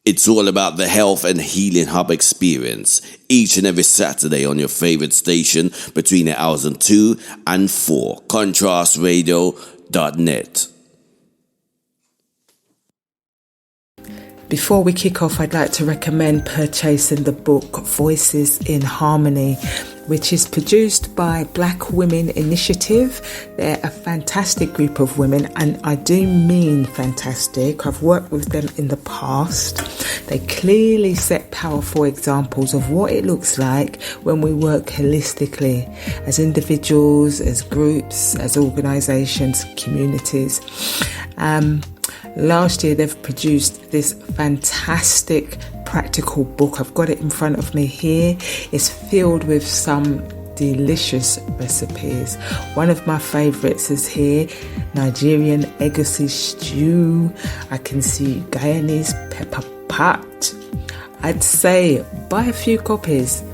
It's all about the Health and Healing Hub experience, each and every Saturday on your favorite station between the hours of 2 and 4, contrastradio.net. Before we kick off, I'd like to recommend purchasing the book Voices in Harmony, which is produced by Black Women Initiative. They're a fantastic group of women, and I do mean fantastic. I've worked with them in the past. They clearly set powerful examples of what it looks like when we work holistically as individuals, as groups, as organisations, communities. Last year they've produced this fantastic practical book. I've got it in front of me here. It's filled with some delicious recipes. One of my favourites is here, Nigerian egusi stew. I can see Guyanese pepper pot. I'd say buy a few copies.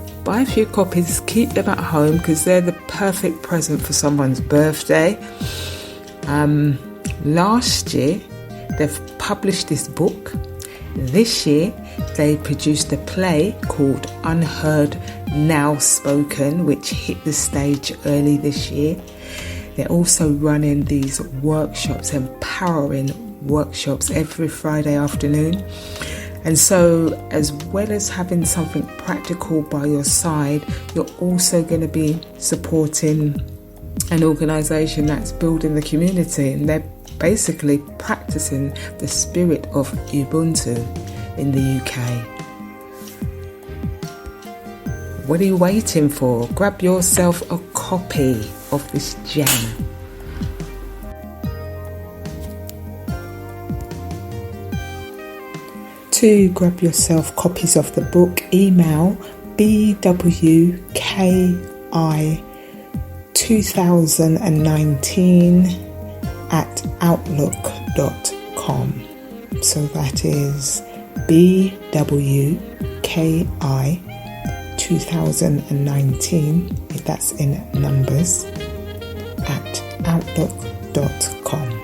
Keep them at home because they're the perfect present for someone's birthday. Last year they've published this book. This year they produced a play called Unheard Now Spoken, which hit the stage early this year. They're also running these workshops, empowering workshops every Friday afternoon. And so, as well as having something practical by your side, you're also going to be supporting an organisation that's building the community, and they're basically practicing the spirit of Ubuntu in the UK. What are you waiting for? Grab yourself a copy of this gem. To grab yourself copies of the book, email bwki2019@outlook.com. So that is bwki2019, if that's in numbers, at outlook.com.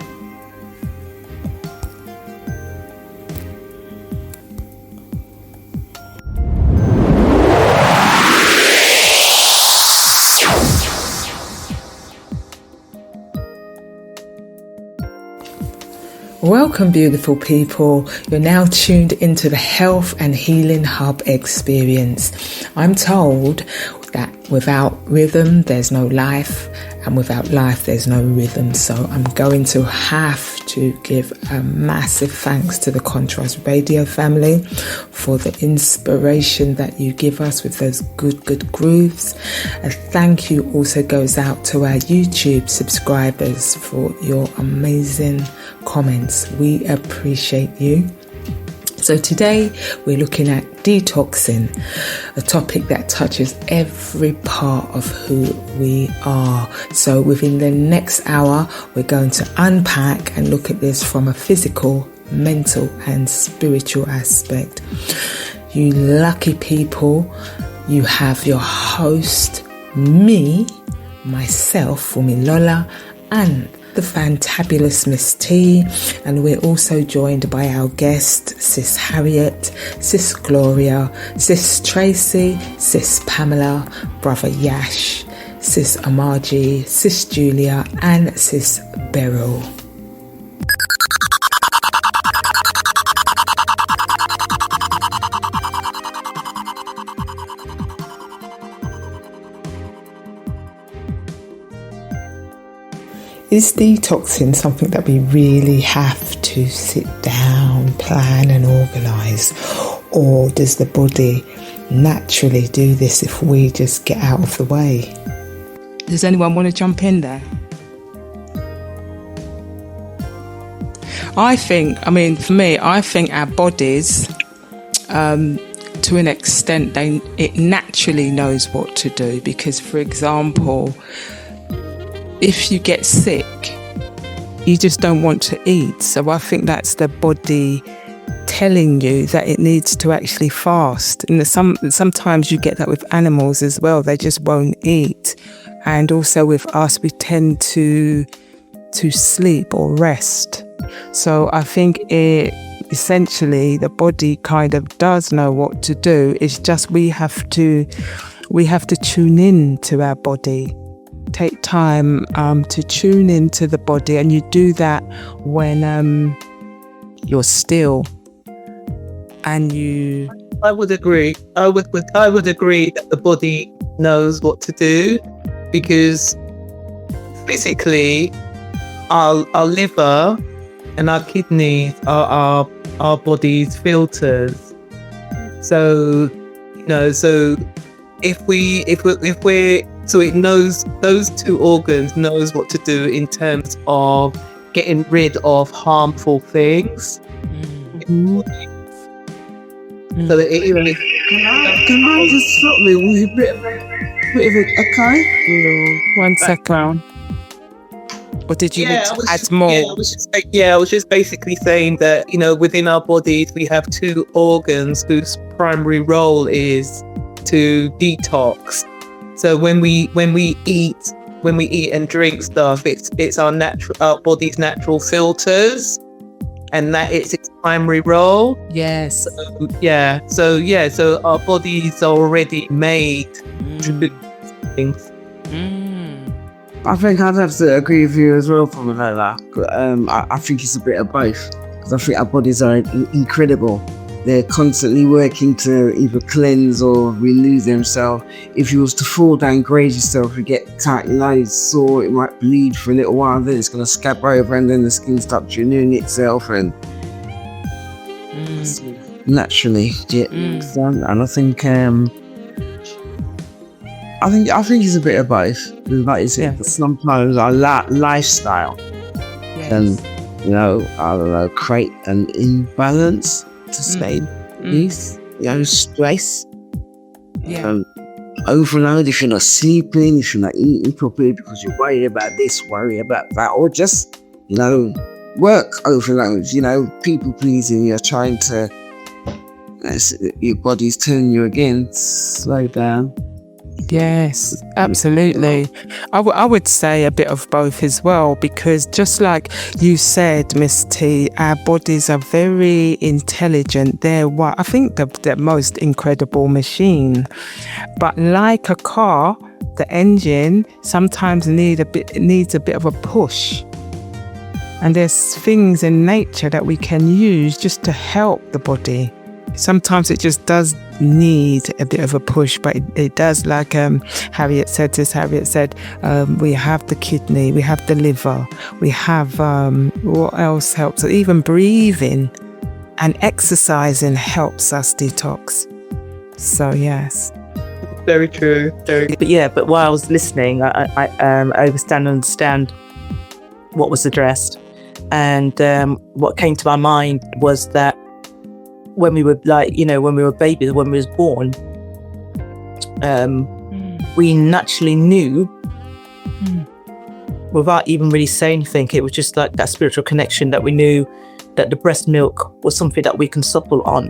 Welcome, beautiful people. You're now tuned into the Health and Healing Hub experience. I'm told that without rhythm, there's no life, and without life, there's no rhythm. So I'm going to have to give a massive thanks to the Contrast Radio family for the inspiration that you give us with those good grooves. A thank you also goes out to our YouTube subscribers for your amazing comments. We appreciate you. So today we're looking at detoxing, a topic that touches every part of who we are. So within the next hour, we're going to unpack and look at this from a physical, mental and spiritual aspect. You lucky people, you have your host, me, myself, Fumilola, and the fantabulous Miss T, and we're also joined by our guest, Sis Harriet, Sis Gloria, Sis Tracy, Sis Pamela, Brother Yash, Sis Amaji, Sis Julia and Sis Beryl. Is detoxing something that we really have to sit down, plan and organise? Or does the body naturally do this if we just get out of the way? Does anyone want to jump in there? For me, I think our bodies, to an extent, it naturally knows what to do. Because, for example, if you get sick, you just don't want to eat. So I think that's the body telling you that it needs to actually fast. And sometimes you get that with animals as well. They just won't eat. And also with us, we tend to sleep or rest. So I think essentially the body kind of does know what to do. It's just we have to tune in to our body. Take time to tune into the body, and you do that when you're still and you. I would agree. I would agree that the body knows what to do, because physically our liver and our kidneys are our body's filters. So if we're so it knows, those two organs knows what to do in terms of getting rid of harmful things. So that Can I just stop me with a bit of a okay? One second. What did you need to add more? I was just basically saying that, within our bodies we have two organs whose primary role is to detox. So when we eat and drink stuff, it's our body's natural filters, and that it's its primary role. Yes. So our bodies are already made to do things. I think I'd have to agree with you as well, Pamela. I think it's a bit of both, because I think our bodies are incredible. They're constantly working to either cleanse or renew themselves. If you was to fall down, graze yourself, you get cut, it's sore, it might bleed for a little while, then it's going to scab over, and then the skin starts renewing itself and naturally. And I think it's a bit of both. Like you said, sometimes our lifestyle can, I don't know, create an imbalance to say peace, stress, overload. If you're not sleeping, if you're not eating properly because you're worried about this, worried about that, or just, work overload, people pleasing, you're trying to, your body's telling you again, slow down. Yes, absolutely. I would say a bit of both as well, because just like you said, Miss T, our bodies are very intelligent. They're I think the most incredible machine. But like a car, the engine sometimes needs a bit of a push. And there's things in nature that we can use just to help the body. Sometimes it just does need a bit of a push, but it does, like Harriet said, we have the kidney, we have the liver, we have what else helps? Even breathing and exercising helps us detox. So yes, very true. But while I was listening, I understand what was addressed, and what came to my mind was that when we were babies, when we was born, we naturally knew, without even really saying anything, it was just like that spiritual connection, that we knew that the breast milk was something that we can supple on,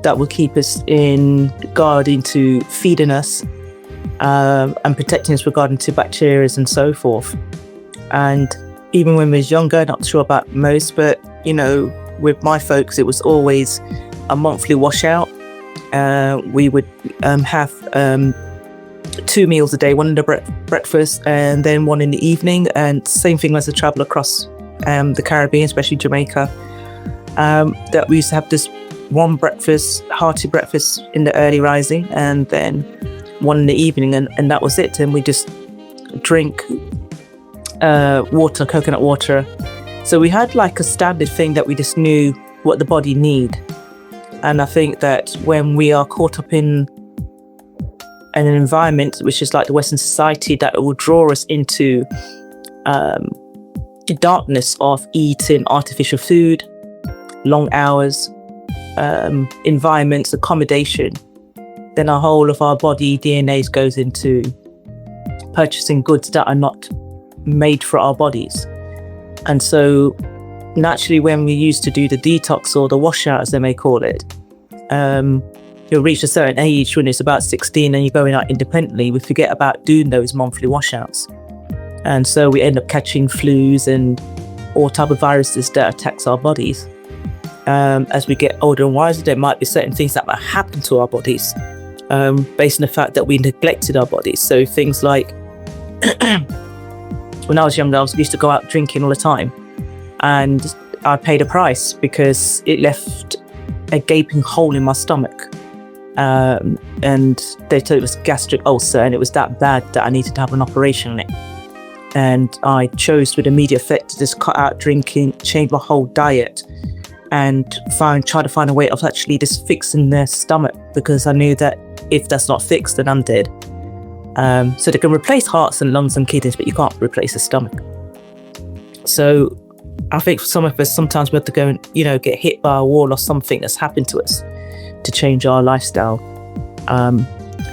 that will keep us in regarding to feeding us, and protecting us regarding to bacteria and so forth. And even when we was younger, not sure about most, but with my folks, it was always a monthly washout. We would have 2 meals a day, one in the breakfast and then one in the evening, and same thing as I travel across the Caribbean, especially Jamaica, that we used to have this one breakfast, hearty breakfast in the early rising, and then one in the evening, and that was it. And we just drink water, coconut water. So we had like a standard thing that we just knew what the body need. And I think that when we are caught up in an environment which is like the Western society, that it will draw us into the darkness of eating artificial food, long hours, environments, accommodation, then our whole of our body DNA goes into purchasing goods that are not made for our bodies. And so naturally, when we used to do the detox or the washout, as they may call it, you'll reach a certain age when it's about 16 and you're going out independently, we forget about doing those monthly washouts. And so we end up catching flus and all type of viruses that attacks our bodies. as we get older and wiser, there might be certain things that might happen to our bodies based on the fact that we neglected our bodies. So things like when I was younger, I used to go out drinking all the time, and I paid a price because it left a gaping hole in my stomach. And they told it was gastric ulcer, and it was that bad that I needed to have an operation on it. And I chose with immediate effect to just cut out drinking, change my whole diet, and try to find a way of actually just fixing their stomach, because I knew that if that's not fixed, then I'm dead. So they can replace hearts and lungs and kidneys, but you can't replace the stomach. So I think for some of us, sometimes we have to go and, get hit by a wall or something that's happened to us to change our lifestyle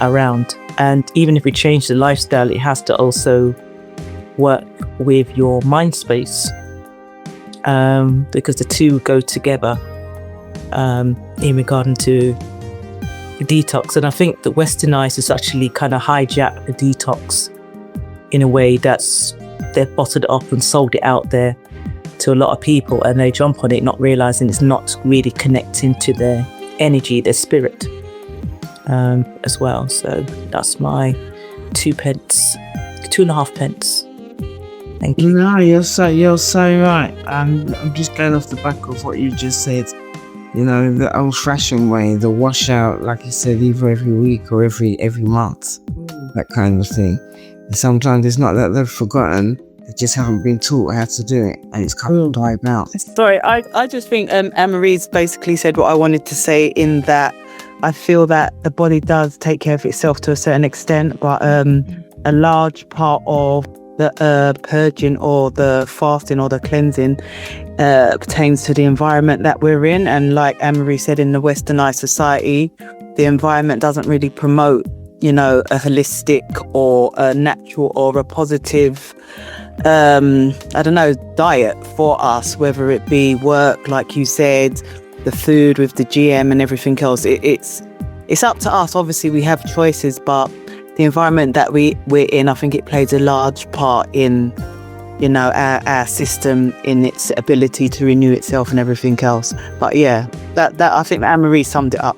around. And even if we change the lifestyle, it has to also work with your mind space, because the two go together in regard to detox. And I think that Westernized has actually kind of hijacked the detox in a way that's they've bottled it up and sold it out there to a lot of people, and they jump on it not realizing it's not really connecting to their energy, their spirit as well. So that's my 2.5 pence. Thank you. No, you're so right. I'm just going off the back of what you just said. The old-fashioned way, the washout, like you said, either every week or every month, that kind of thing. And sometimes it's not that they've forgotten; they just haven't been taught how to do it, and it's kind of died out. Sorry, I just think Anne-Marie's basically said what I wanted to say, in that I feel that the body does take care of itself to a certain extent, but a large part of the purging or the fasting or the cleansing pertains to the environment that we're in. And like Anne-Marie said, in the Westernized society, the environment doesn't really promote, a holistic or a natural or a positive diet for us, whether it be work, like you said, the food with the GM and everything else. It's up to us. Obviously we have choices, but the environment that we're in, I think it plays a large part in, our system, in its ability to renew itself and everything else. But yeah, that I think Anne-Marie summed it up,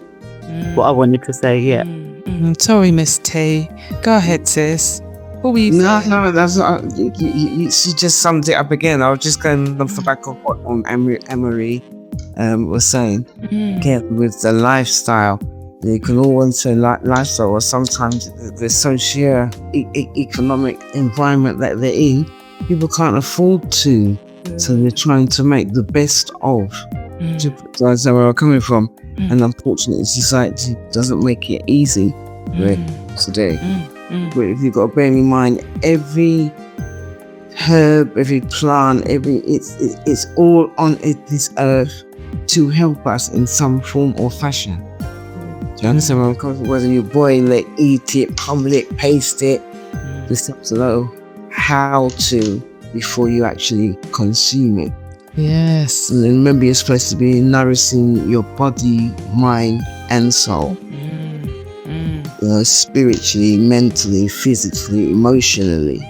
what I wanted to say, yeah. Sorry, Miss T. Go ahead, sis. What were you saying? No, that's not, she just summed it up again. I was just going off the back of what Anne-Marie was saying. Again, with the lifestyle. You can always say lifestyle, or sometimes the socio-economic environment that they're in, people can't afford to. So they're trying to make the best of. That's where I'm coming from. And unfortunately, society doesn't make it easy today. But if you've got to bear in mind, every herb, every plant, it's all on this earth to help us in some form or fashion. Do you understand where I'm coming from? Whether you boil it, eat it, pummel it, paste it, just have to know how to before you actually consume it. Yes. And then remember, you're supposed to be nourishing your body, mind, and soul. Spiritually, mentally, physically, emotionally.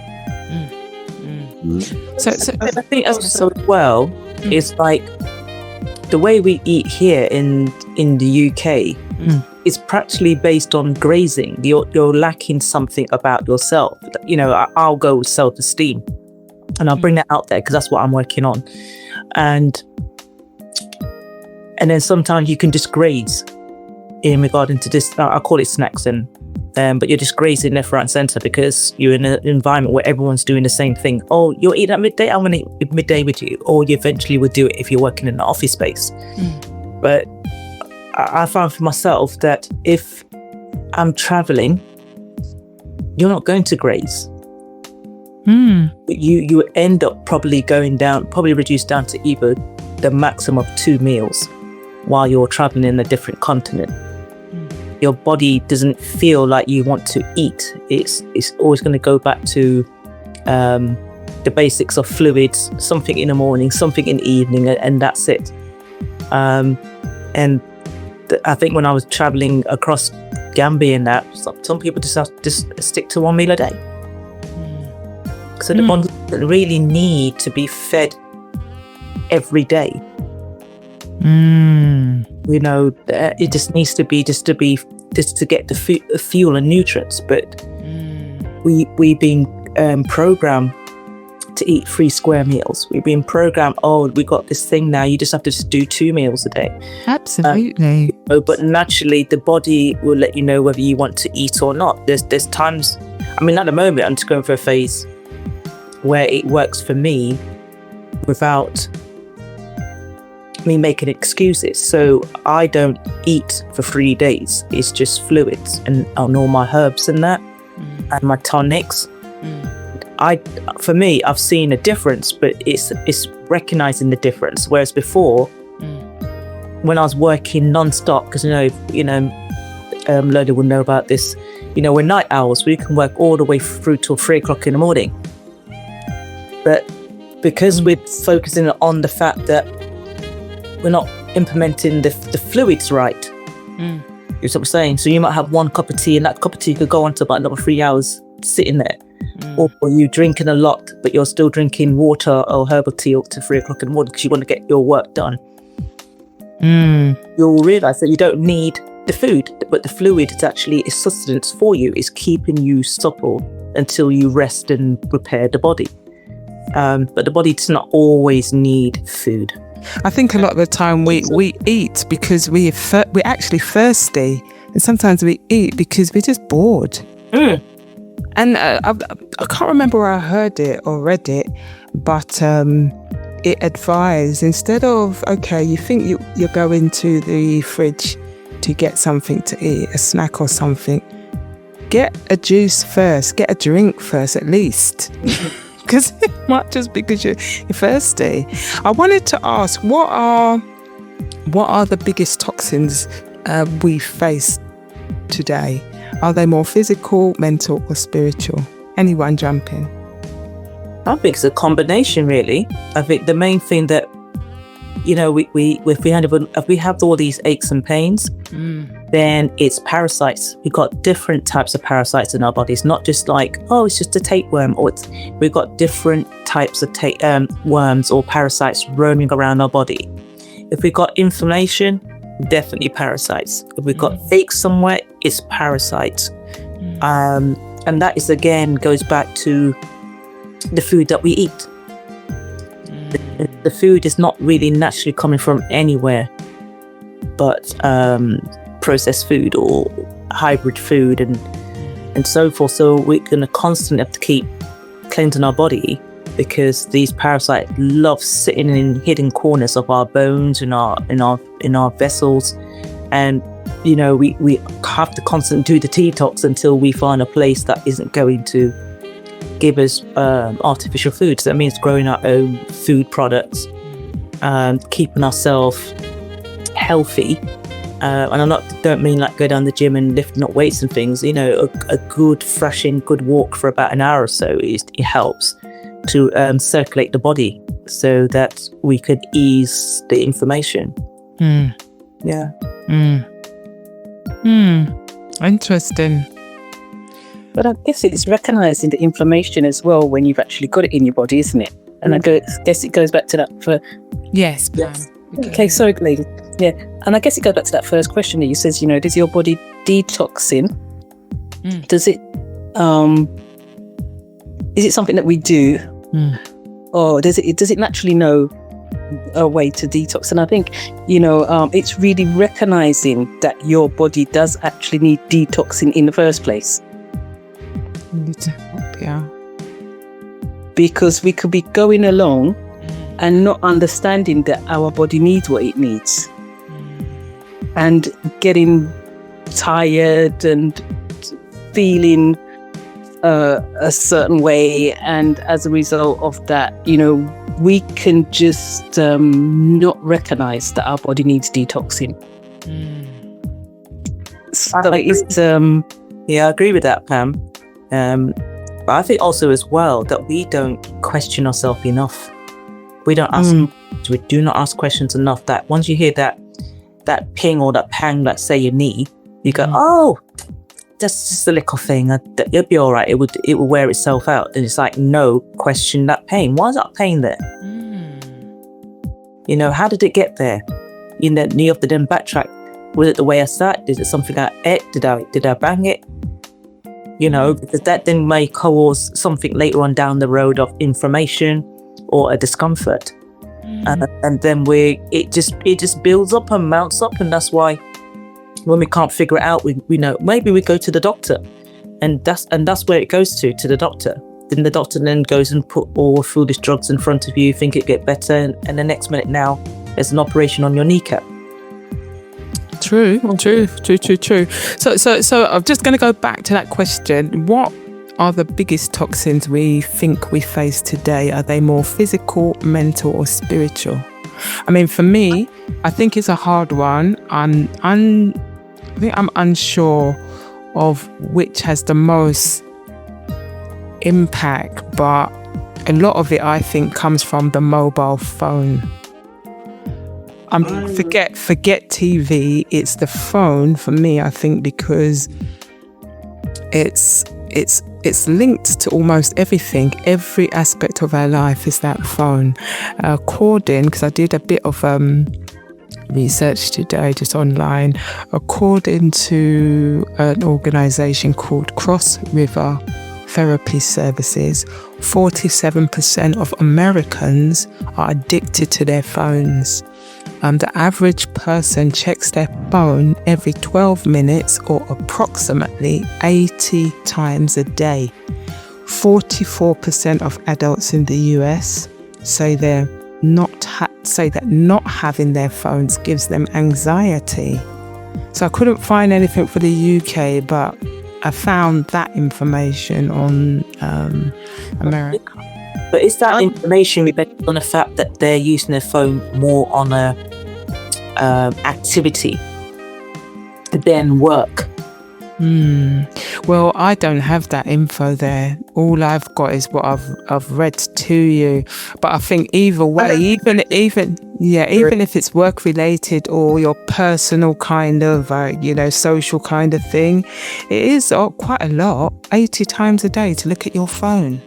So I think as well, it's like the way we eat here in the UK. It's practically based on grazing. You're lacking something about yourself. I'll go with self-esteem, and I'll bring that out there because that's what I'm working on. And then sometimes you can just graze in regarding to this. I call it snacks, but you're just grazing left, right, and centre because you're in an environment where everyone's doing the same thing. Oh, you're eating at midday. I'm going to eat midday with you, or you eventually would do it if you're working in an office space. But I found for myself that if I'm traveling, you're not going to graze. You end up probably reduced down to either the maximum of 2 meals while you're traveling in a different continent. Your body doesn't feel like you want to eat. It's always going to go back to the basics of fluids, something in the morning, something in the evening, and that's it. And I think when I was traveling across Gambia and that, some people just stick to 1 meal a day. So the body doesn't really need to be fed every day. You know, it just needs to be just to get the fuel and nutrients. But we've been programmed to eat 3 square meals. We've been programmed, we got this thing now, you just have to just do 2 meals a day. Absolutely. But naturally the body will let you know whether you want to eat or not. There's times, I mean, at the moment I'm just going through a phase where it works for me without me making excuses. So I don't eat for 3 days. It's just fluids and on all my herbs and that and my tonics. For me, I've seen a difference, but it's recognizing the difference. Whereas before, when I was working non-stop, because Lola will know about this. You know, we're night owls. We can work all the way through till 3 o'clock in the morning. But because we're focusing on the fact that we're not implementing the fluids right, you know what I'm saying? So you might have 1 cup of tea, and that cup of tea could go on to about another 3 hours sitting there. Or you drinking a lot, but you're still drinking water or herbal tea up to 3 o'clock in the morning because you want to get your work done. You'll realize that you don't need the food, but the fluid is actually a sustenance for you. It's keeping you supple until you rest and repair the body. But the body does not always need food. I think a lot of the time we eat because we're actually thirsty, and sometimes we eat because we're just bored. And I can't remember where I heard it or read it, but it advised, instead of, you think you're going to the fridge to get something to eat, a snack or something, get a juice first, get a drink first at least. Because it might just because you're thirsty. I wanted to ask, what are the biggest toxins we face today? Are they more physical, mental, or spiritual? Anyone jump in? I think it's a combination, really. I think the main thing that, if we have all these aches and pains, then it's parasites. We've got different types of parasites in our bodies, not just like, it's just a tapeworm, or we've got different types of worms or parasites roaming around our body. If we've got inflammation, definitely parasites. If we've got aches somewhere, it's parasites. And that is, again, goes back to the food that we eat. The food is not really naturally coming from anywhere but processed food or hybrid food and so forth. So we're going to constantly have to keep cleansing our body, because these parasites love sitting in hidden corners of our bones, in our vessels, and we have to constantly do the detox until we find a place that isn't going to give us artificial food. So that means growing our own food products, keeping ourselves healthy. And don't mean like go down the gym and lifting up weights and things. A good thrashing, good walk for about an hour or so, it helps to circulate the body so that we could ease the inflammation. Yeah. Interesting. But I guess it's recognizing the inflammation as well when you've actually got it in your body, isn't it? And I guess it goes back to that for... Yes. Okay, sorry, lady. Yeah, and I guess it goes back to that first question that you says, does your body detoxing? Does it... is it something that we do? Or does it naturally know a way to detox? And I think, it's really recognizing that your body does actually need detoxing in the first place. Yeah. Because we could be going along and not understanding that our body needs what it needs, and getting tired and feeling a certain way, and as a result of that, we can just not recognize that our body needs detoxing. So it's I agree with that, Pam. But I think also as well that we don't question ourselves enough. We don't ask. We do not ask questions enough. That once you hear that ping or that pang, let's say your knee, you go, that's just a little thing. It'll be all right. It will wear itself out. And it's like, no, question that pain. Why is that pain there? How did it get there? you have to then backtrack. Was it the way I sat? Is it something I ate? Did I bang it? Because that then may cause something later on down the road of inflammation or a discomfort. And then it just builds up and mounts up, and that's why when we can't figure it out, we know maybe we go to the doctor, and that's where it goes to the doctor. Then the doctor then goes and put all foolish drugs in front of you, think it get better, and the next minute now there's an operation on your kneecap. True. So I'm just going to go back to that question. What are the biggest toxins we think we face today? Are they more physical, mental, or spiritual? I mean, for me, I think it's a hard one. I think I'm unsure of which has the most impact, but a lot of it, I think, comes from the mobile phone. Forget TV. It's the phone for me, I think, because it's linked to almost everything. Every aspect of our life is that phone. Because I did a bit of research today, just online. According to an organisation called Cross River Therapy Services, 47% of Americans are addicted to their phones. The average person checks their phone every 12 minutes or approximately 80 times a day. 44% of adults in the US say that not having their phones gives them anxiety. So I couldn't find anything for the UK, but I found that information on America. But is that information based on the fact that they're using their phone more on a activity than work? Well, I don't have that info there. All I've got is what I've read to you. But I think either way, even if it's work related or your personal kind of social kind of thing, it is quite a lot. 80 times a day to look at your phone.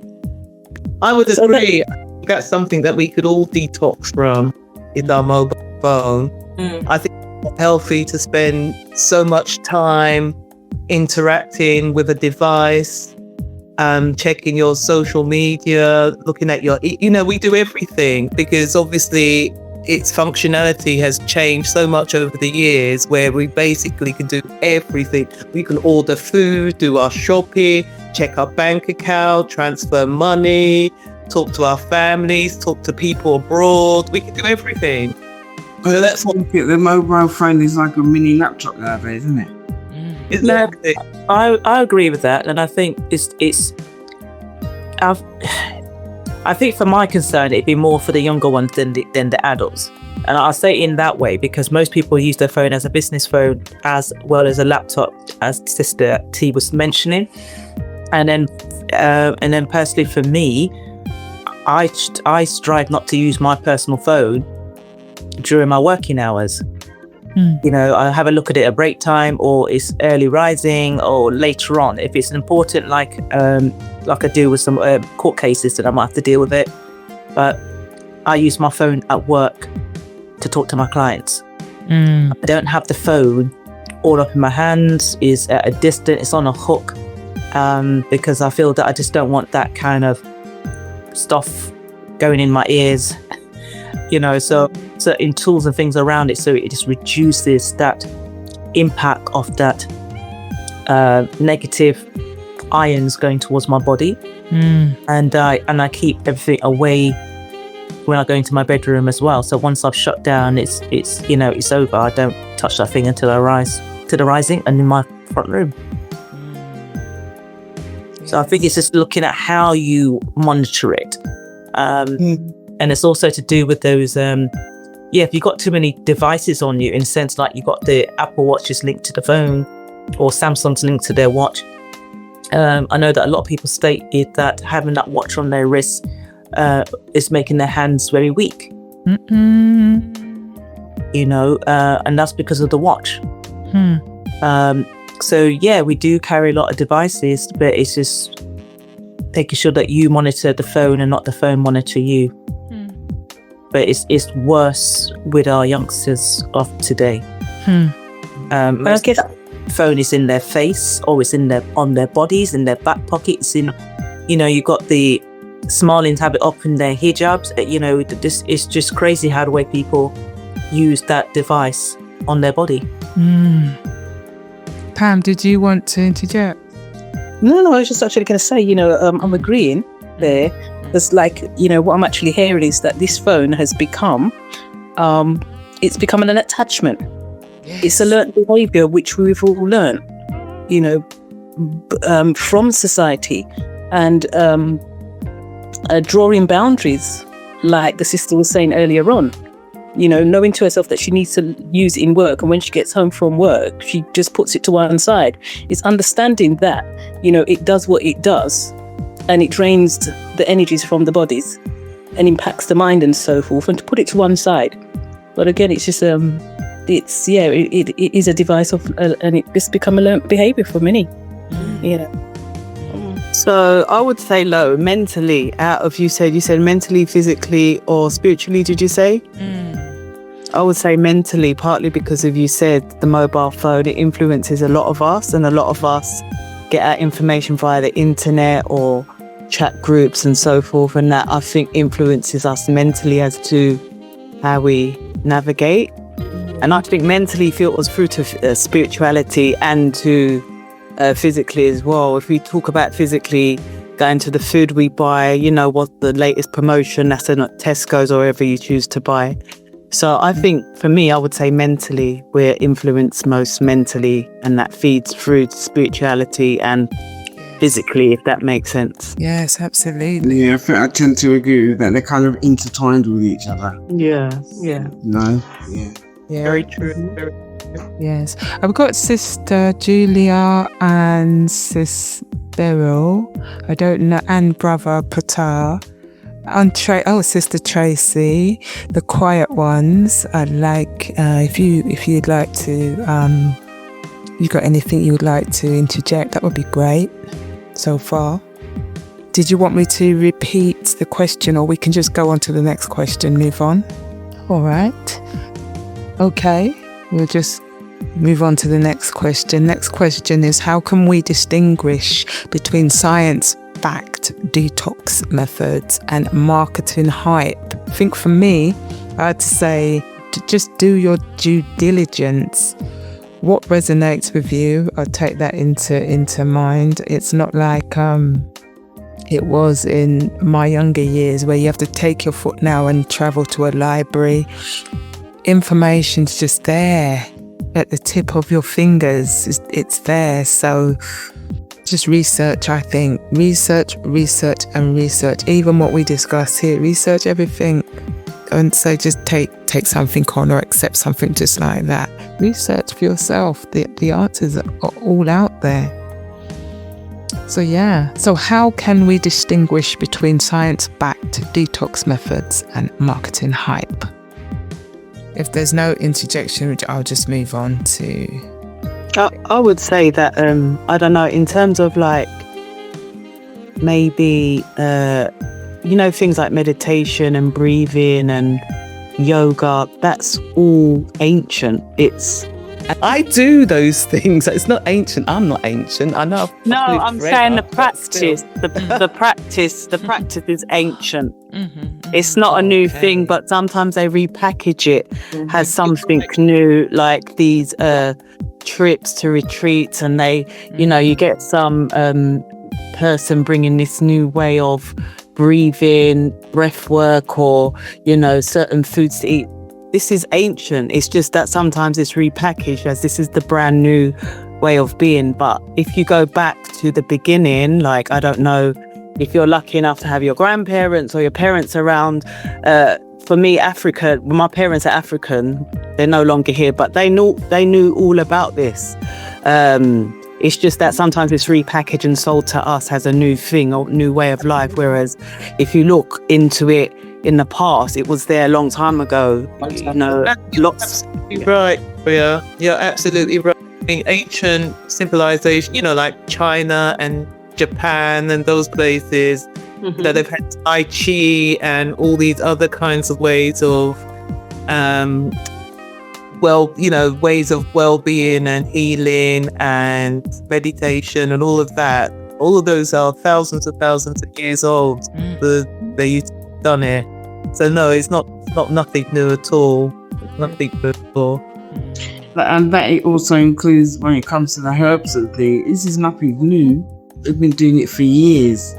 I would agree. That's something that we could all detox from, is our mobile phone. I think it's healthy to spend so much time interacting with a device, checking your social media, looking at we do everything, because obviously its functionality has changed so much over the years, where we basically can do everything. We can order food, do our shopping, check our bank account, transfer money, talk to our families, talk to people abroad. We can do everything. Well, that's what the mobile phone is like a mini laptop nowadays, isn't it? Exactly. I agree with that, and I think I think for my concern, it'd be more for the younger ones than the adults. And I say in that way because most people use their phone as a business phone as well as a laptop, as Sister T was mentioning. And then personally for me, I strive not to use my personal phone during my working hours. I have a look at it at break time, or it's early rising, or later on if it's important, like I deal with some court cases that I might have to deal with it. But I use my phone at work to talk to my clients. I don't have the phone all up in my hands. It's at a distance, it's on a hook, because I feel that I just don't want that kind of stuff going in my ears. So certain tools and things around it, so it just reduces that impact of that negative ions going towards my body. And I keep everything away when I go into my bedroom as well. So once I've shut down, it's over. I don't touch that thing until I rise to the rising and in my front room. So I think it's just looking at how you monitor it. And it's also to do with those, if you've got too many devices on you, in a sense, like you've got the Apple Watch is linked to the phone, or Samsung's linked to their watch. I know that a lot of people stated that having that watch on their wrist is making their hands very weak. And that's because of the watch. So we do carry a lot of devices, but it's just making sure that you monitor the phone and not the phone monitor you. but it's worse with our youngsters of today. I guess phone is in their face, or it's on their bodies, in their back pockets. You've got the Somalians have it up in their hijabs. It's just crazy how the way people use that device on their body. Pam, did you want to interject? No, I was just actually going to say, I'm agreeing there. It's like, what I'm actually hearing is that this phone has become, it's becoming an attachment. Yes. It's a learned behavior which we've all learned, from society, and drawing boundaries, like the sister was saying earlier on. Knowing to herself that she needs to use it in work, and when she gets home from work, she just puts it to one side. It's understanding that, it does what it does, and it drains the energies from the bodies and impacts the mind and so forth, and to put it to one side. But again, it's just, it is a device of, and it just become a learned behavior for many, So I would say low mentally. You said mentally, physically, or spiritually, did you say? I would say mentally, partly because you said the mobile phone, it influences a lot of us, and a lot of us get our information via the internet or chat groups and so forth, and that I think influences us mentally as to how we navigate. And I think mentally filters through to spirituality and to physically as well. If we talk about physically, going to the food we buy, what the latest promotion that's in Tesco's or wherever you choose to buy. So I think for me, I would say mentally, we're influenced most mentally, and that feeds through to spirituality and physically, if that makes sense. Yes, absolutely. Yeah, I tend to agree with that. They're kind of intertwined with each other. Yeah. No? Yeah. Very true. Yes. I've got Sister Julia and Sis Beryl. I don't know, and Brother Patar. Sister Tracy, the quiet ones. I'd like, if you'd like to, you got anything you would like to interject, that would be great so far. Did you want me to repeat the question, or we can just go on to the next question, move on? All right. Okay, we'll just move on to the next question. Next question is, how can we distinguish between science-backed detox methods and marketing hype? I think for me, I'd say to just do your due diligence. What resonates with you, I'll take that into mind. It's not like it was in my younger years, where you have to take your foot now and travel to a library. Information's just there at the tip of your fingers. It's there. So just research, I think. Research, and research. Even what we discuss here, research everything. Don't say just take something on or accept something just like that. Research for yourself. The answers are all out there. So yeah. So how can we distinguish between science-backed detox methods and marketing hype? If there's no interjection, I'll just move on to... I would say that, I don't know, in terms of like, maybe, things like meditation and breathing and yoga, that's all ancient. I do those things. It's not ancient. I'm not ancient. I know. No, I'm saying the practice. The practice is ancient. It's not a new thing, but sometimes they repackage it as something new, like these trips to retreats, and they, you get some person bringing this new way of breathing, breath work, or certain foods to eat. This is ancient. It's just that sometimes it's repackaged as this is the brand new way of being. But if you go back to the beginning, like, I don't know if you're lucky enough to have your grandparents or your parents around. For me, Africa, my parents are African. They're no longer here, but they knew all about this. It's just that sometimes it's repackaged and sold to us as a new thing or new way of life. Whereas if you look into it in the past, it was there a long time ago. Lots. Right. Yeah, you're absolutely right. In ancient civilization, like China and Japan and those places, That they've had Tai Chi and all these other kinds of ways of, ways of well-being and healing and meditation and all of that. All of those are thousands of years old. They used to have done it. So no, it's not nothing new at all. Nothing new at all. And that it also includes when it comes to the herbs and things. This is nothing new. They've been doing it for years.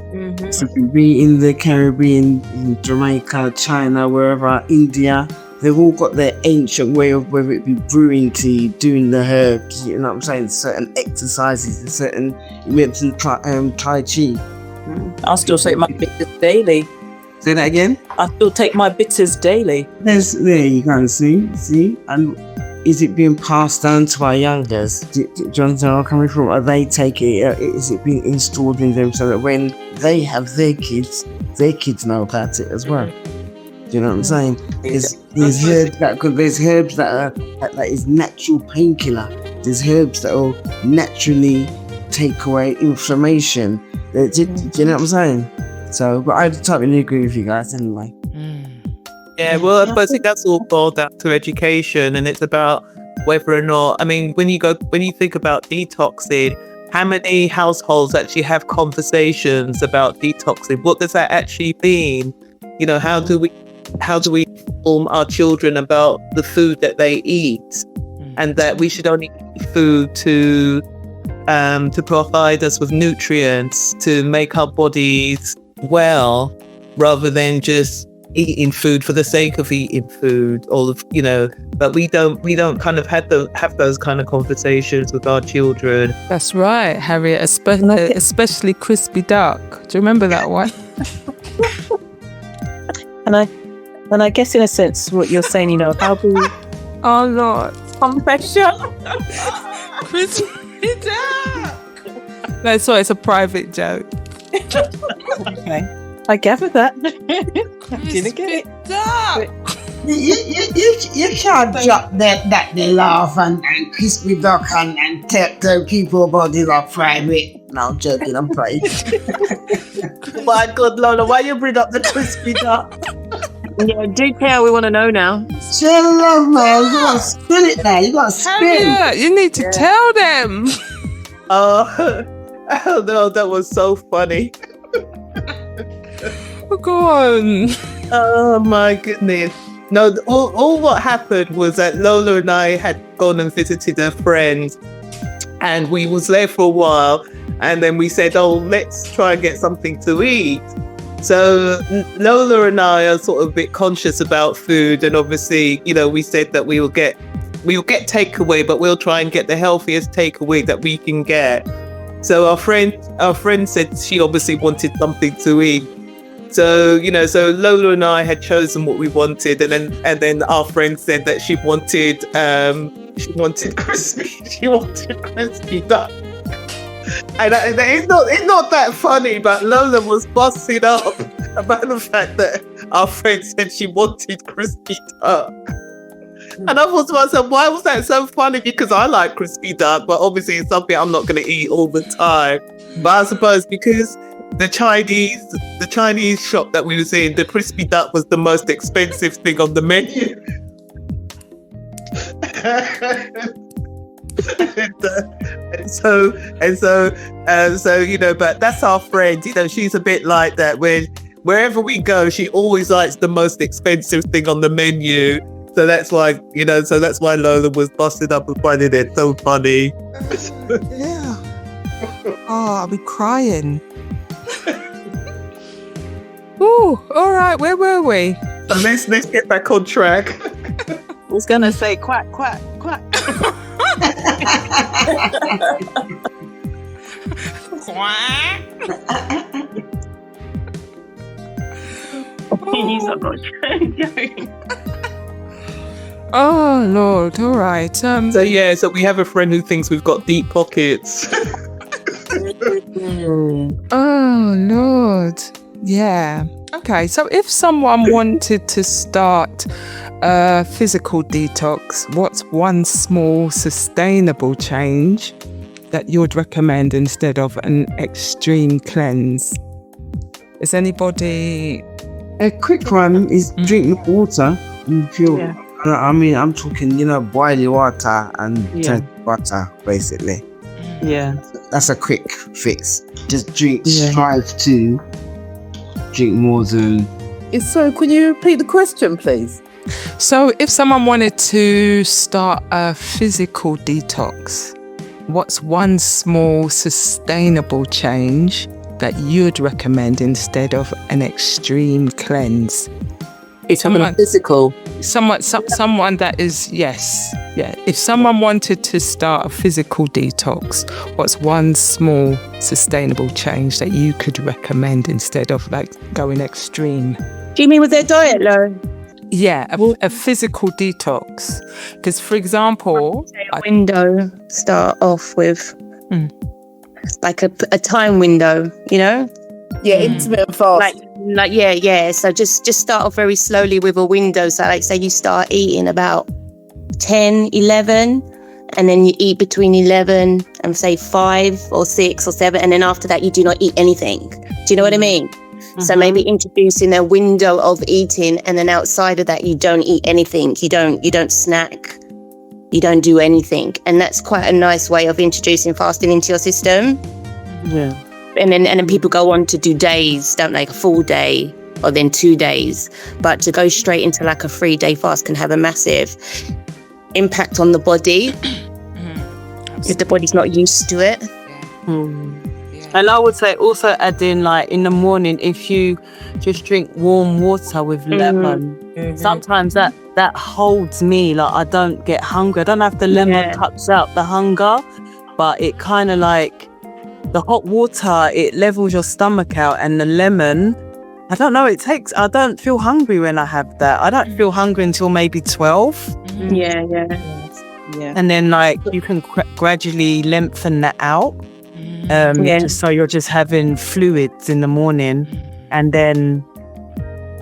So be in the Caribbean, in Jamaica, China, wherever, India, they've all got their ancient way of whether it be brewing tea, doing the herbs, you know what I'm saying? Certain exercises, and certain you mentioned Tai Chi. I still take my bitters daily. Say that again? I still take my bitters daily. There you go, see? And is it being passed down to our youngers? Do you understand where I'm coming from? Are they taking it? Is it being installed in them so that when they have their kids know about it as well? Do you know what I'm saying? There's herbs that is natural painkiller. There's herbs that will naturally take away inflammation. Do you know what I'm saying? So, but I totally agree with you guys anyway. Yeah, well, I think that's all boiled down to education, and it's about whether or not. I mean, when you think about detoxing, how many households actually have conversations about detoxing? What does that actually mean? You know, how do we inform our children about the food that they eat, and that we should only eat food to provide us with nutrients to make our bodies well, rather than just eating food for the sake of eating food, but we don't kind of have those kind of conversations with our children. That's right, Harriet, especially crispy duck. Do you remember that one? And I guess in a sense what you're saying, you know, how do we... Oh Lord. Confession. Crispy duck. No, sorry, it's a private joke. Okay. I gather that. Didn't get it. You can't drop that they laugh and crispy duck and tell people about it are private. No, I'm joking, I'm private. My God, Lola, why you bring up the crispy duck? Yeah, do tell, we want to know now. Chill out, man. You gotta spin it now. You gotta spin. Yeah, you need to tell them. Oh no, that was so funny. Oh, go on. Oh my goodness. No, all what happened was that Lola and I had gone and visited a friend, and we was there for a while, and then we said, oh, let's try and get something to eat. So Lola and I are sort of a bit conscious about food, and obviously, you know, we said that we'll get takeaway, but we'll try and get the healthiest takeaway that we can get. So our friend said she obviously wanted something to eat. So, you know, so Lola and I had chosen what we wanted, and then our friend said that she wanted crispy duck. And it's not that funny, but Lola was busting up about the fact that our friend said she wanted crispy duck. And I thought to myself, why was that so funny? Because I like crispy duck, but obviously it's something I'm not going to eat all the time. But I suppose because the Chinese shop that we was in, the crispy duck was the most expensive thing on the menu. So you know, but that's our friend. You know, she's a bit like that. Wherever we go, she always likes the most expensive thing on the menu. So that's why, you know, Lola was busted up and finding it so funny. Yeah. Oh, I'll be crying. Ooh, all right, where were we? Let's get back on track. I was going to say quack, quack, quack. Oh Lord, all right. So we have a friend who thinks we've got deep pockets. Oh Lord. Yeah. Okay, so if someone wanted to start a physical detox, what's one small sustainable change that you would recommend instead of an extreme cleanse? Is anybody? A quick one is drink the water. If you, I mean, I'm talking, boil your water and drink water, basically. Yeah. That's a quick fix. Just strive to drink more than. So, can you repeat the question, please? So, if someone wanted to start a physical detox, what's one small sustainable change that you'd recommend instead of an extreme cleanse? It's someone physical. Someone that is, if someone wanted to start a physical detox, what's one small sustainable change that you could recommend instead of like going extreme? Do you mean with their diet, Lauren? Yeah, a physical detox. Because, for example, A window, start off with like a time window, Yeah, intermittent fast. So just start off very slowly with a window. So like say you start eating about 10, 11, and then you eat between 11 and say 5 or 6 or 7, and then after that you do not eat anything. Do you know what I mean? So maybe introducing a window of eating, and then outside of that you don't eat anything. You don't snack. You don't do anything. And that's quite a nice way of introducing fasting into your system. Yeah. And then people go on to do days, don't they? Like a full day or then 2 days. But to go straight into like a 3-day fast can have a massive impact on the body if the body's not used to it. And I would say also add in, like, in the morning, if you just drink warm water with lemon, sometimes that holds me. Like, I don't get hungry. I don't know if the lemon cuts out the hunger, but it kind of like the hot water, it levels your stomach out, and the lemon, I don't know, I don't feel hungry when I have that. I don't feel hungry until maybe 12. Yeah. And then, like, you can gradually lengthen that out. Just so you're just having fluids in the morning, and then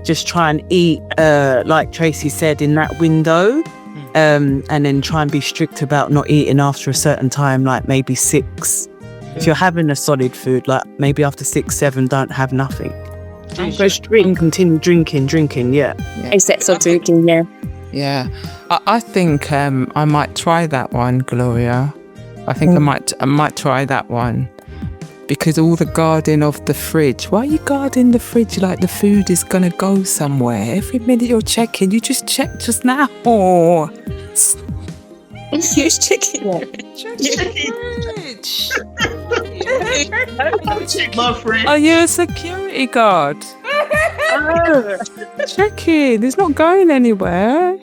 just try and eat, like Tracy said, in that window, and then try and be strict about not eating after a certain time, like maybe 6. If you're having a solid food, like maybe after 6, 7, don't have nothing. Just continue drinking, Except for drinking, Yeah, I think I might try that one, Gloria. I think I might try that one, because all the guarding of the fridge. Why are you guarding the fridge like the food is gonna go somewhere? Every minute you're checking, you just checked just now. Who's checking? Check the fridge. Are you a security guard? Checking. It's not going anywhere.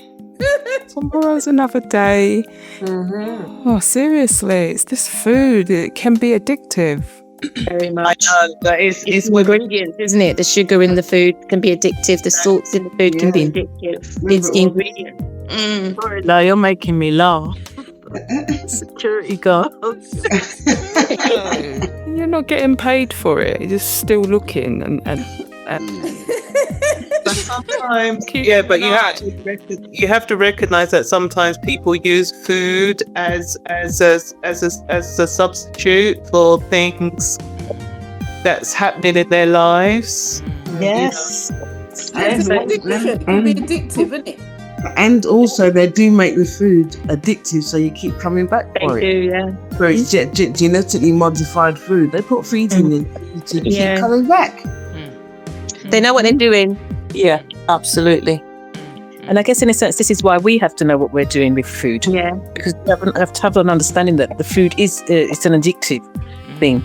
Tomorrow's another day. Oh, seriously, it's this food. It can be addictive. Very much. I know, but it's ingredients, isn't it? The sugar in the food can be addictive. The salts in the food can be addictive. It's the ingredients. sorry, no, you're making me laugh. Security guard. You're not getting paid for it. You're just still looking and Sometimes, but you have to recognize that sometimes people use food as a substitute for things that's happening in their lives. Yes. It's addictive, isn't it? And also, they do make the food addictive, so you keep coming back for it. They do, yeah. So it's genetically modified food. They put feeds in it to keep coming back. They know what they're doing. Yeah, absolutely. And I guess in a sense, this is why we have to know what we're doing with food. Yeah. Because we have to have an understanding that the food is it's an addictive thing.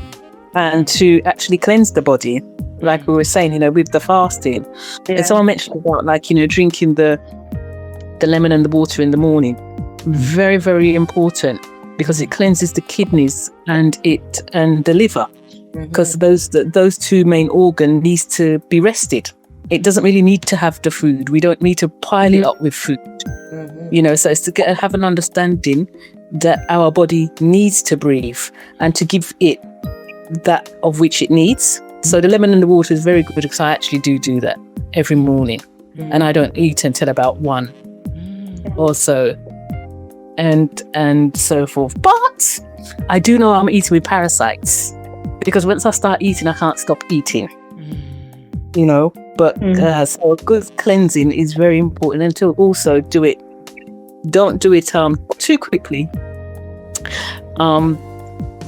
And to actually cleanse the body, like we were saying, with the fasting. Yeah. And someone mentioned about drinking the lemon and the water in the morning. Very, very important, because it cleanses the kidneys and the liver. Because those two main organs needs to be rested. It doesn't really need to have the food. We don't need to pile it up with food. So it's to have an understanding that our body needs to breathe and to give it that of which it needs. So the lemon and the water is very good, because I actually do that every morning. And I don't eat until about 1 or so, and so forth. But I do know I'm eating with parasites, because once I start eating, I can't stop eating. you know. But so a good cleansing is very important, and to also don't do it too quickly.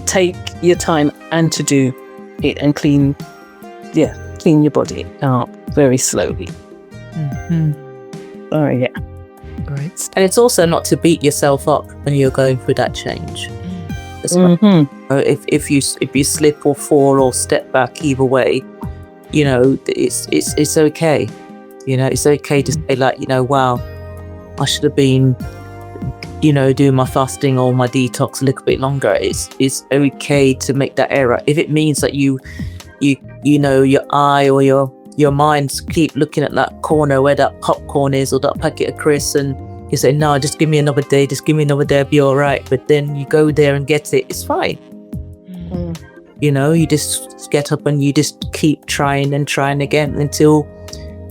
Take your time and to do it and clean your body up very slowly. Oh yeah. Great. And it's also not to beat yourself up when you're going through that change. If you slip or fall or step back, either way, you know, it's okay. You know, it's okay to say like, you know, wow, I should have been, you know, doing my fasting or my detox a little bit longer. It's okay to make that error if it means that you know, your eye or your minds keep looking at that corner where that popcorn is or that packet of crisps, and you say, no, just give me another day, I'll be all right. But then you go there and get it, it's fine. You know, you just get up and you just keep trying and trying again until,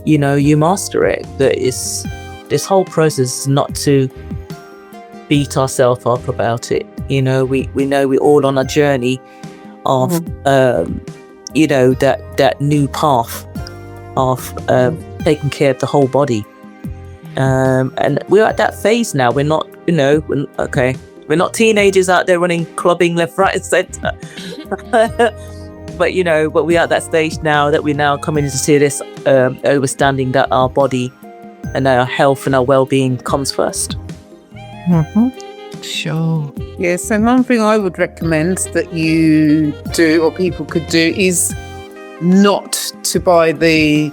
you know, you master it. This whole process is not to beat ourselves up about it. You know, we know we're all on a journey of, you know, that new path of taking care of the whole body. And we're at that phase now. We're not, you know, we're not teenagers out there running clubbing left, right and centre. But, you know, we're at that stage now that we're now coming into this understanding that our body and our health and our well-being comes first. Sure. Yes, and one thing I would recommend that you do or people could do is not to buy the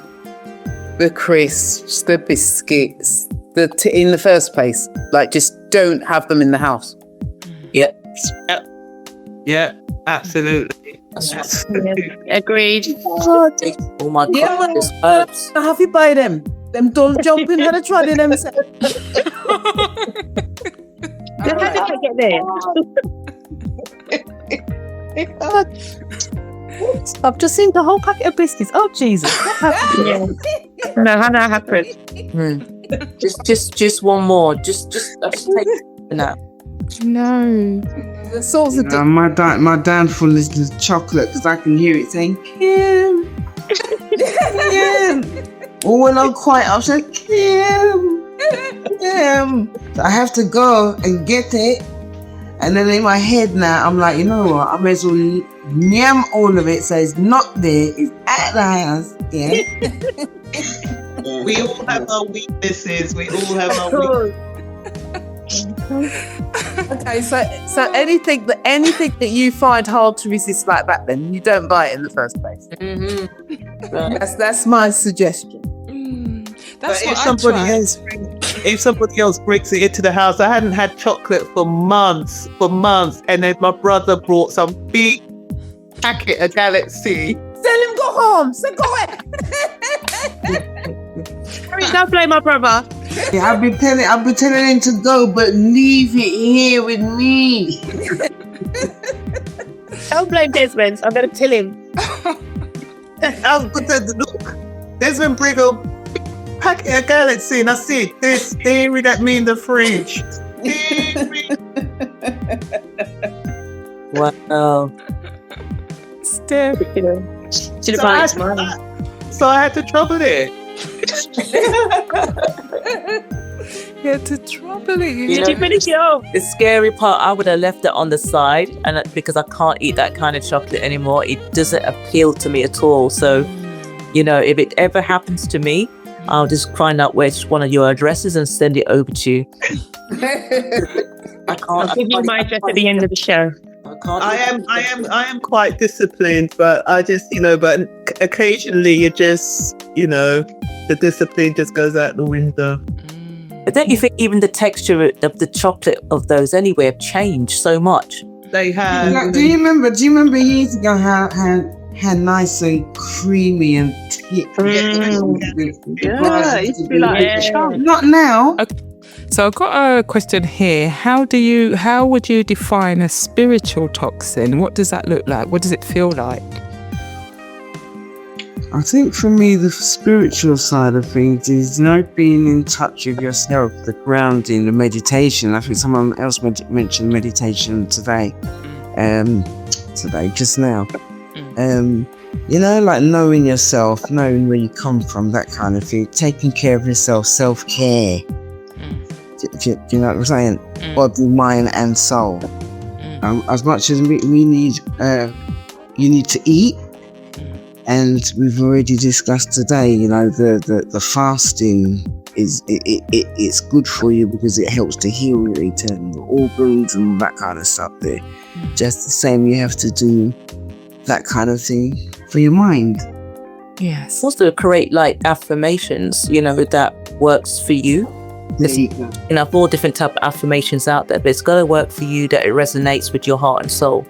crisps, the biscuits, in the first place. Like, just don't have them in the house. Yeah, absolutely. Agreed. Oh my God, this hurts. Have you buy them? Them don't jump in and try them themselves. How did I get there? I've just seen the whole packet of biscuits. Oh Jesus! No, how that happened? Just one more. Just take it now. No. The sauce of My downfall is the chocolate, because I can hear it saying, Kim. Kim. Or when I'm quiet, I'll say, Kim. So I have to go and get it. And then in my head now, I'm like, you know what? I may as well yam all of it so it's not there. It's at the house. Yeah. We all have our weaknesses. Okay, so anything that you find hard to resist like that, then you don't buy it in the first place. That's my suggestion. That's But what if somebody else brings it into the house, I hadn't had chocolate for months, and then my brother brought some big packet of Galaxy. Tell him go home. So go away. Don't blame my brother. Yeah, I've been telling him to go, but leave it here with me. Don't blame Desmond. I'm going to tell him. I was going to look. Desmond bring a packet of Galaxy, and I see this dairy that me in the fridge. Wow. So I had to trouble it. You had to trouble it. Did you finish it off? The scary part, I would have left it on the side, and because I can't eat that kind of chocolate anymore, it doesn't appeal to me at all. So, you know, if it ever happens to me, I'll just find out which one of your addresses and send it over to you. I'll give you my address at the end of the show. I am quite disciplined, but I just, you know, but occasionally you just, you know, the discipline just goes out the window. But don't you think even the texture of the chocolate of those anyway have changed so much? They have. Like, do you remember years ago how nice and creamy and thick? Yeah, it used to be like Not now. Okay. So I've got a question here. How would you define a spiritual toxin? What does that look like? What does it feel like? I think for me, the spiritual side of things is, you know, being in touch with yourself, the grounding, the meditation. I think someone else mentioned meditation today, just now. You know, like knowing yourself, knowing where you come from, that kind of thing. Taking care of yourself, self-care. Do you know what I'm saying? Body, mind and soul. As much as we need, you need to eat. And we've already discussed today, you know, the fasting it's good for you because it helps to heal your internal organs and that kind of stuff there. Just the same, you have to do that kind of thing for your mind. Yes. Also create like affirmations, you know, that works for you. There you go. You know, 4 different type of affirmations out there, but it's got to work for you that it resonates with your heart and soul,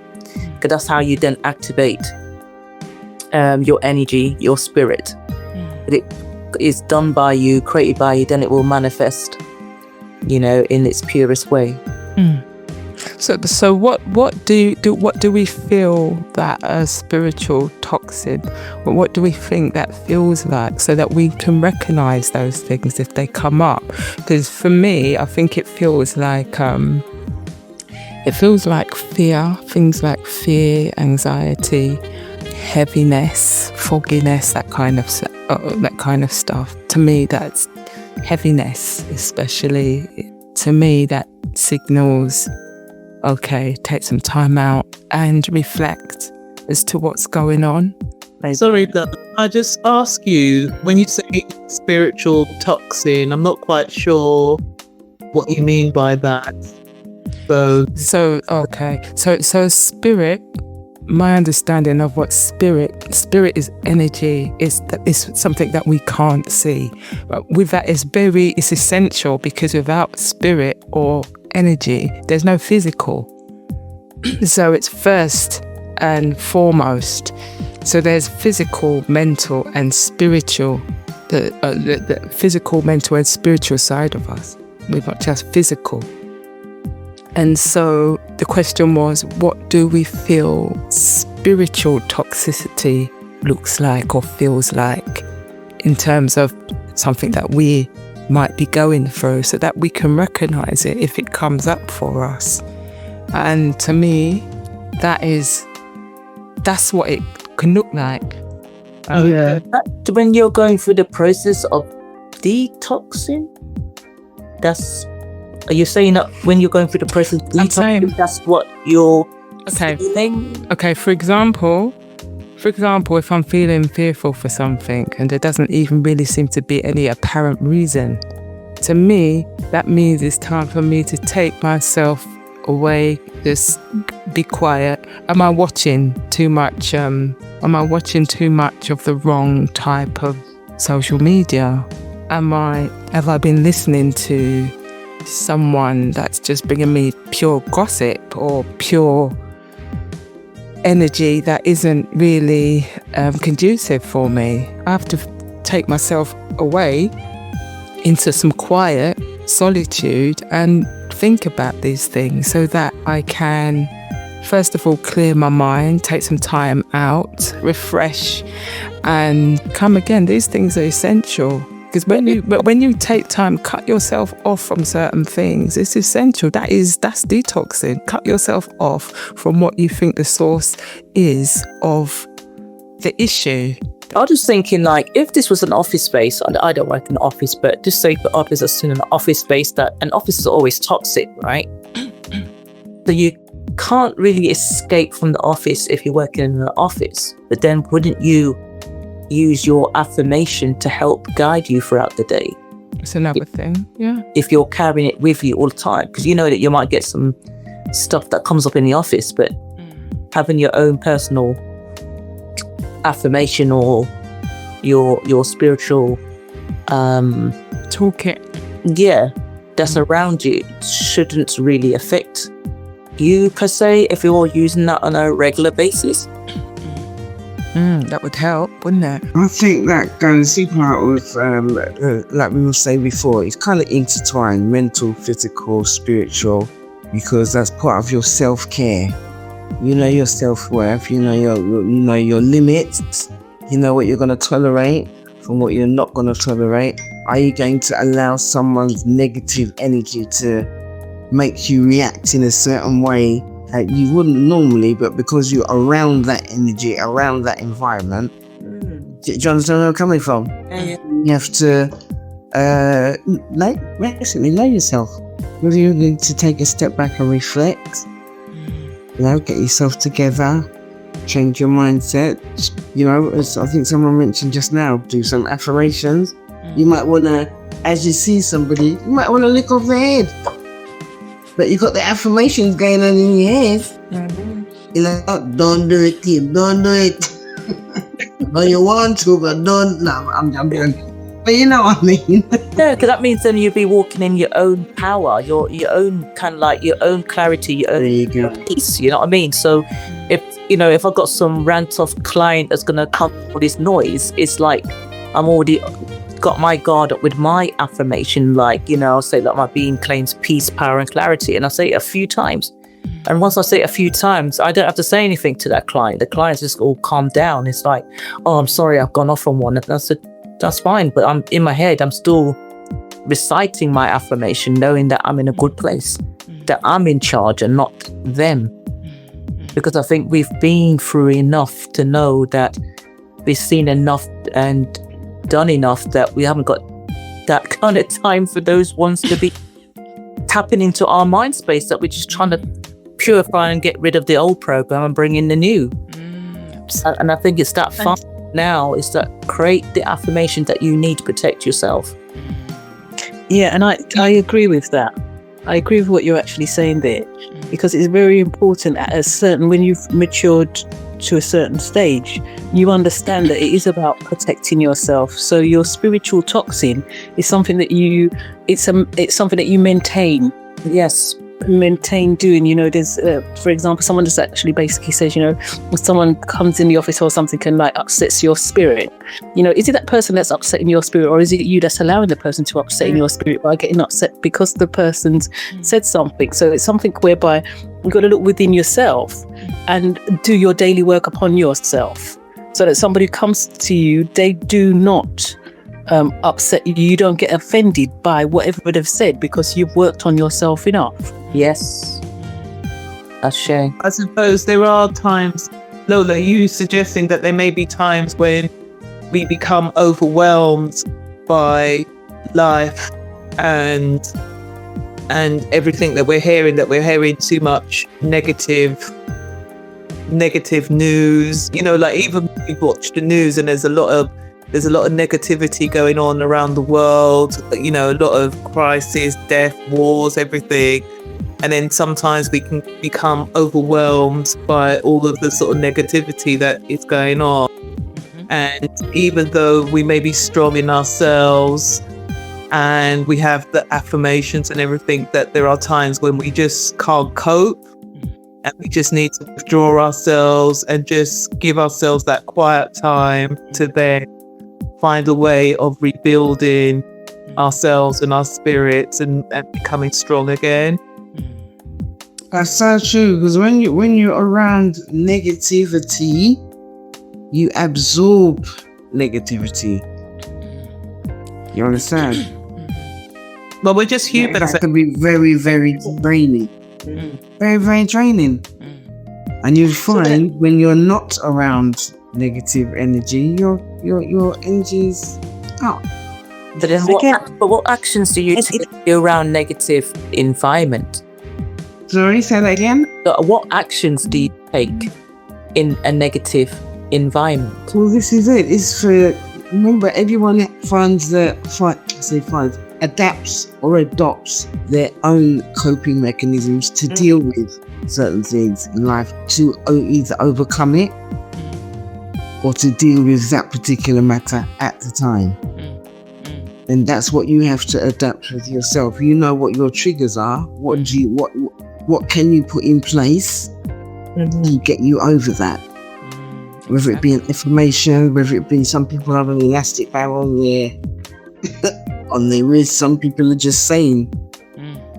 because that's how you then activate your energy, your spirit. It is done by you, created by you, then it will manifest, you know, in its purest way. So what do we feel that a spiritual toxin, what do we think that feels like, so that we can recognize those things if they come up? Because for me, I think it feels like fear, things like fear, anxiety, heaviness, fogginess, that kind of stuff. To me, that's heaviness, especially. To me, that signals, okay, take some time out and reflect as to what's going on. Sorry, I just ask you, when you say spiritual toxin, I'm not quite sure what you mean by that. So spirit, my understanding of what spirit is energy, is something that we can't see. But with that, it's essential, because without spirit or energy, there's no physical. So it's first and foremost. So there's physical, mental and spiritual, the physical, mental and spiritual side of us. We're not just physical. And so the question was, what do we feel spiritual toxicity looks like or feels like, in terms of something that we might be going through, so that we can recognize it if it comes up for us. And to me, that's what it can look like. Oh yeah. When you're going through the process of detoxing, are you saying that when you're going through the process of detoxing, that's what you're feeling? Okay, for example, if I'm feeling fearful for something and there doesn't even really seem to be any apparent reason, to me, that means it's time for me to take myself away, just be quiet. Am I watching too much of the wrong type of social media? Have I been listening to someone that's just bringing me pure gossip or pure energy that isn't really conducive for me? I have to take myself away into some quiet solitude and think about these things, so that I can, first of all, clear my mind, take some time out, refresh and come again. These things are essential. Because when you take time, cut yourself off from certain things, it's essential. That's detoxing. Cut yourself off from what you think the source is of the issue. I was just thinking, like, if this was an office space, and I don't work in an office, but just say for others as in an office space, that an office is always toxic, right? So you can't really escape from the office if you're working in an office. But then wouldn't you use your affirmation to help guide you throughout the day? It's another thing, yeah. If you're carrying it with you all the time, because you know that you might get some stuff that comes up in the office, but having your own personal affirmation or your spiritual toolkit, that's around you, shouldn't really affect you per se if you're using that on a regular basis. That would help, wouldn't it? I think that goes part with, like we were saying before, it's kind of intertwined, mental, physical, spiritual, because that's part of your self-care. You know your self-worth, you know your limits, you know what you're going to tolerate from what you're not going to tolerate. Are you going to allow someone's negative energy to make you react in a certain way you wouldn't normally, but because you're around that energy, around that environment, do you understand where I'm coming from? You have to basically know yourself. Whether you need to take a step back and reflect, get yourself together, change your mindset. As I think someone mentioned just now, do some affirmations. You might want to, as you see somebody, you might want to lick off their head. But you got the affirmations going on in your head. You're like, oh, don't do it, kid, don't do it. No, you want to, but don't. No, I'm doing. But you know what I mean. No, because that means then you'd be walking in your own power, your own kind of like your own clarity, your own peace. You know what I mean? So if I've got some rant off client that's gonna come with this noise, it's like I'm already got my guard up with my affirmation. I'll say that my being claims peace, power, and clarity, and I say it a few times. And once I say it a few times, I don't have to say anything to that client. The client's just all calmed down. It's like, oh, I'm sorry, I've gone off on one. And I said, that's fine. But I'm in my head, I'm still reciting my affirmation, knowing that I'm in a good place, that I'm in charge and not them. Because I think we've been through enough to know that we've seen enough and done enough that we haven't got that kind of time for those ones to be tapping into our mind space, that we're just trying to purify and get rid of the old program and bring in the new. And I think it's that fun now, is that create the affirmation that you need to protect yourself. Yeah, and I agree with that. I agree with what you're actually saying there, because it's very important when you've matured to a certain stage, you understand that it is about protecting yourself. So your spiritual toxin is something that it's something that you maintain. Yes. Maintain doing. There's for example, someone just actually basically says, if someone comes in the office or something and upsets your spirit, is it that person that's upsetting your spirit, or is it you that's allowing the person to upset in your spirit by getting upset because the person's said something? So it's something whereby you've got to look within yourself and do your daily work upon yourself, so that somebody who comes to you, they do not upset you. You don't get offended by whatever they've said, because you've worked on yourself enough. Yes, that's shame. I suppose there are times, Lola, you suggesting that there may be times when we become overwhelmed by life and everything that we're hearing too much negative news. Even we watch the news and there's a lot of negativity going on around the world, a lot of crisis, death, wars, everything. And then sometimes we can become overwhelmed by all of the sort of negativity that is going on. And even though we may be strong in ourselves and we have the affirmations and everything, that there are times when we just can't cope, and we just need to withdraw ourselves and just give ourselves that quiet time to then find a way of rebuilding ourselves and our spirits and becoming strong again. That's so true, because when you're around negativity, you absorb negativity. You understand? But we're just human. It can be very, very draining. Very, very draining. And you find when you're not around negative energy, your energy's up. But what actions do you take around negative environment? Sorry, say that again? What actions do you take in a negative environment? Well, this is it. It's for, remember, everyone adapts or adopts their own coping mechanisms to deal with certain things in life, to either overcome it or to deal with that particular matter at the time. And that's what you have to adapt with yourself. You know what your triggers are. What can you put in place to get you over that? Whether it be an affirmation, whether it be, some people have an elastic band on their wrist. Some people are just saying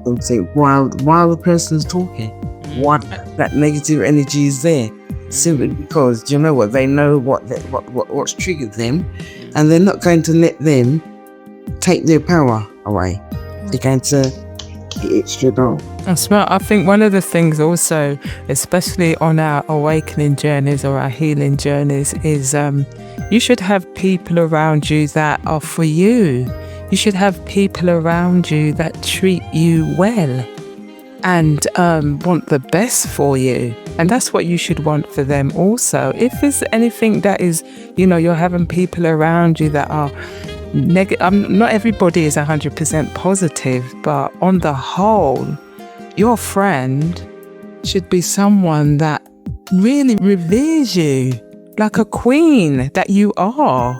something while the person's talking. That negative energy is there, simply because, do you know what? They know what's triggered them, and they're not going to let them take their power away. They're going to get it straight on. That's right. I think one of the things also, especially on our awakening journeys or our healing journeys, is you should have people around you that are for you. You should have people around you that treat you well and want the best for you. And that's what you should want for them also. If there's anything that is, you're having people around you that are negative, not everybody is 100% positive, but on the whole, your friend should be someone that really reveres you like a queen that you are.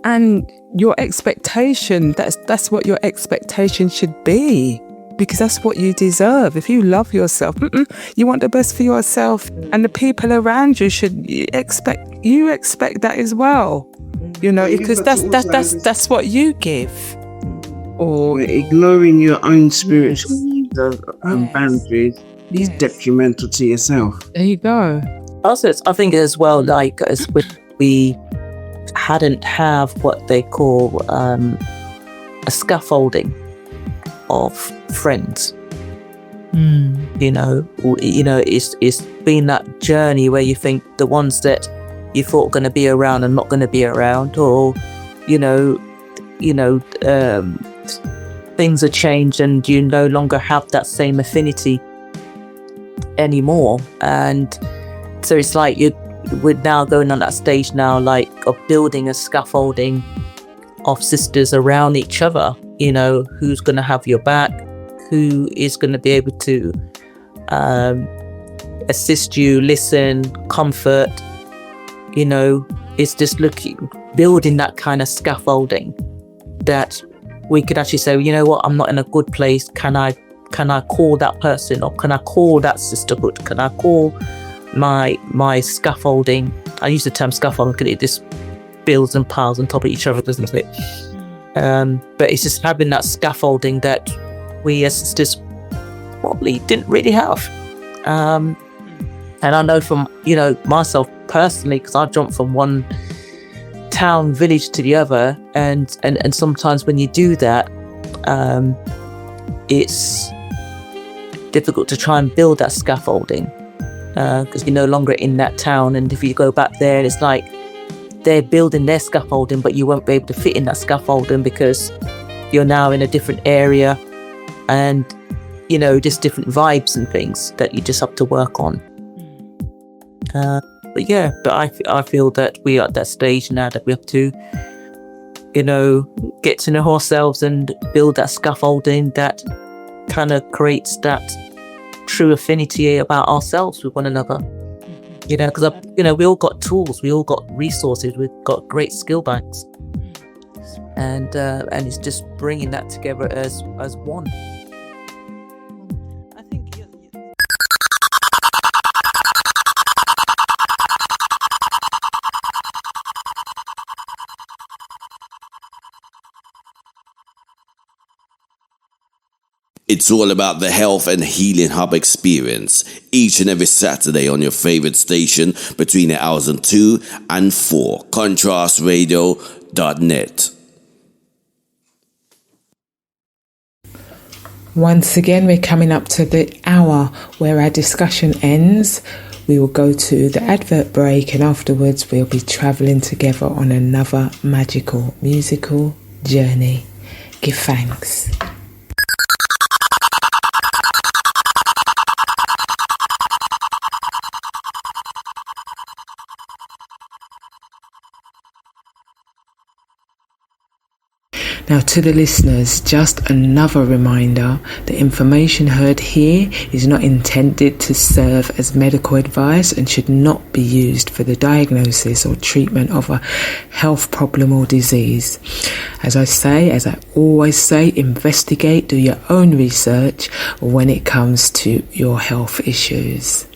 And your expectation, that's what your expectation should be, because that's what you deserve. If you love yourself, you want the best for yourself, and the people around you should expect that as well. Because that's what you give. Or ignoring your own spiritual needs and boundaries is detrimental to yourself. There you go. Also, I think as well, like as we hadn't have what they call a scaffolding of friends. It's been that journey where you think the ones that you thought were going to be around are not going to be around, or things are changed and you no longer have that same affinity anymore. And so it's like we're now going on that stage now, like of building a scaffolding of sisters around each other. Who's going to have your back, who is going to be able to assist you, listen, comfort. It's just building that kind of scaffolding that we could actually say, I'm not in a good place. Can I call that person, or can I call that sisterhood? Can I call my scaffolding? I use the term scaffolding because it just builds and piles on top of each other, doesn't it? But it's just having that scaffolding that we as sisters probably didn't really have. And I know from myself personally, because I jumped from one town village to the other, and sometimes when you do that, it's difficult to try and build that scaffolding because you're no longer in that town. And if you go back there, it's like they're building their scaffolding, but you won't be able to fit in that scaffolding because you're now in a different area, and just different vibes and things that you just have to work on. But I feel that we are at that stage now that we have to get to know ourselves and build that scaffolding that kind of creates that true affinity about ourselves with one another. Because we all got tools, we all got resources, we've got great skill banks, and it's just bringing that together as one. I think It's all about the Health and Healing Hub experience each and every Saturday on your favorite station between the hours of 2 and 4. ContrastRadio.net. Once again, we're coming up to the hour where our discussion ends. We will go to the advert break, and afterwards we'll be travelling together on another magical musical journey. Give thanks. Now, to the listeners, just another reminder, the information heard here is not intended to serve as medical advice and should not be used for the diagnosis or treatment of a health problem or disease. As I always say, investigate, do your own research when it comes to your health issues.